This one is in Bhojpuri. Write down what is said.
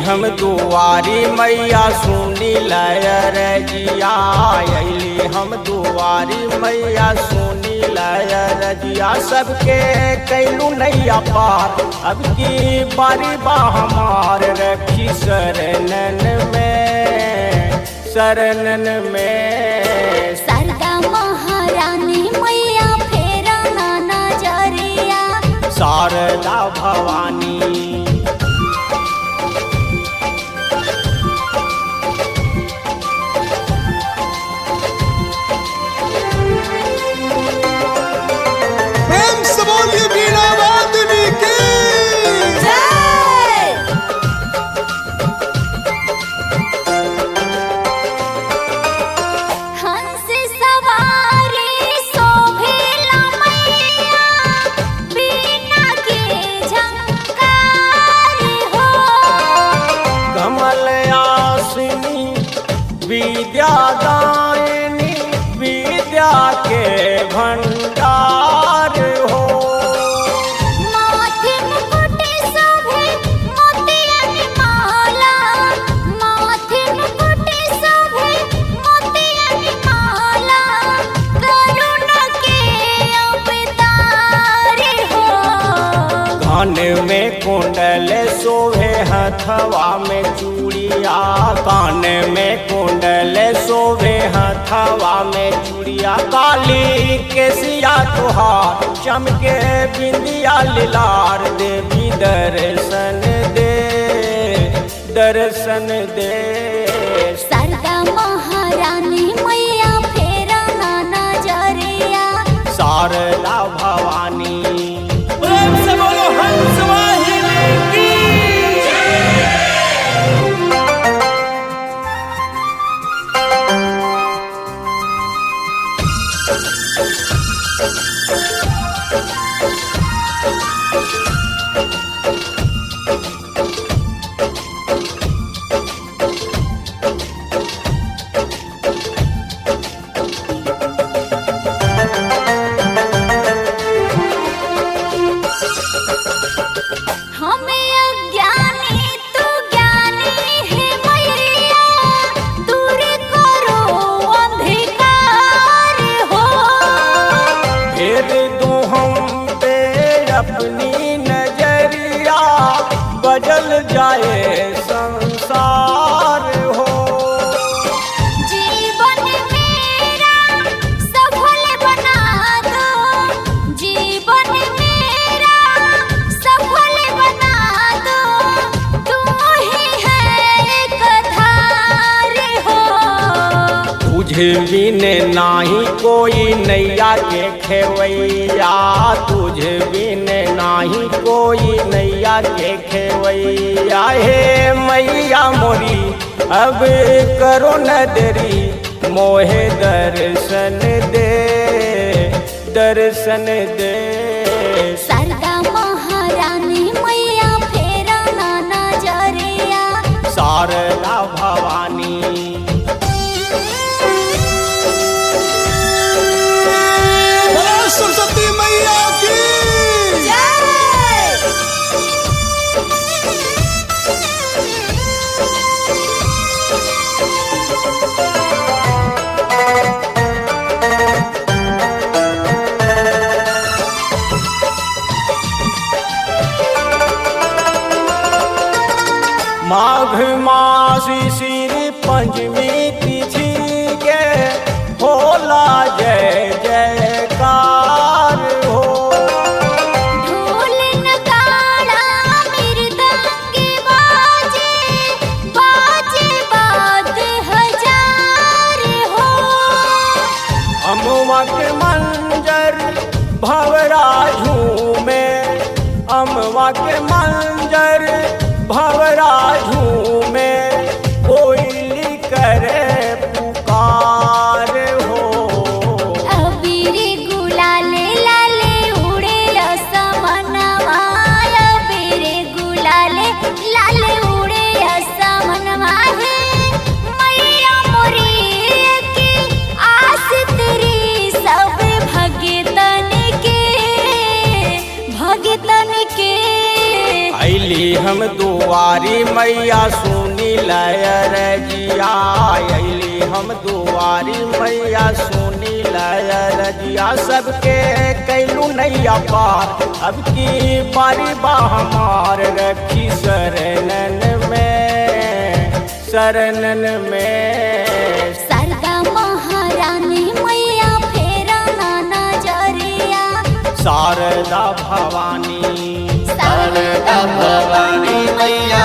हम दुआरी मैया सुनी लयर जिया। अली हम दुआरी मैया सुनी लयर जिया। सबके कैलू नैया पार अब की बारी बा हमार। रखी शरणन में शरणन में। शारदा महारानी मैया फेरा ना नजरिया। शारदा भवानी विद्यादायिनी विद्या के भंडार हो। माथे मुकुट शोभे मोतियन माला। माथे मुकुट शोभे मोतियन माला। करुणा के अवतार हो। कान में कुंडल शोभे हथवा में चूड़िया। कान में कुंडल शोभे हथवा में चूड़िया। काली केसिया तुहार चमके बिंदिया लीलार। देवी दर्शन दे दर्शन दे। शारदा महारानी मैया फेरा ना नजरिया। शारदा भवानी प्रेम से बोलो हंस वाहिनी की। हमें अज्ञानी तू ज्ञानी है मैया। दूर करो अंधकार हो। फेर दो हम पे अपनी नजरिया। बदल जाए संसार हो। जीवन मेरा सफल बना दो। जीवन मेरा सफल बना दो। तू ही है एक धार हो। तुझे बिन नाही कोई नैया के खेवैया। तुझे बिन नाही कोई नैया के खेवैया। हे मैया मोरी अब करो न देरी। मोहे दर्शन दे दर्शन दे। शारदा महारानी मैया फेरा ना नजरिया। शारदा भवानी सरस्वती मैया की माघ मासी श्री पंचमी तिथि के होला जय जयकार हो। ढोल नगाड़ा मृदंग बाजे। बाजे बात हजार हो। अमवा के मंजर भवरा झूमे। अमवा के मंजर भवरा झूमे। कोयली करे पुकार हो। अबीर गुलाले लाले उड़े असमनवा। अबीर गुलाले लाले उड़े असमनवा। है मैया मोरी की आस तेरी सब भगतन के। भगतन के अली हम हम दुआरी मैया सुनी लय रजिया अली हम दुआरी मैया सुनी लय रजिया सबके कैलू नैया पार अब की बारी बा हमार रखी शरणन में शारदा महारानी मैया फेरा ना नजरिया शारदा भवानी शारदा भवानी मैया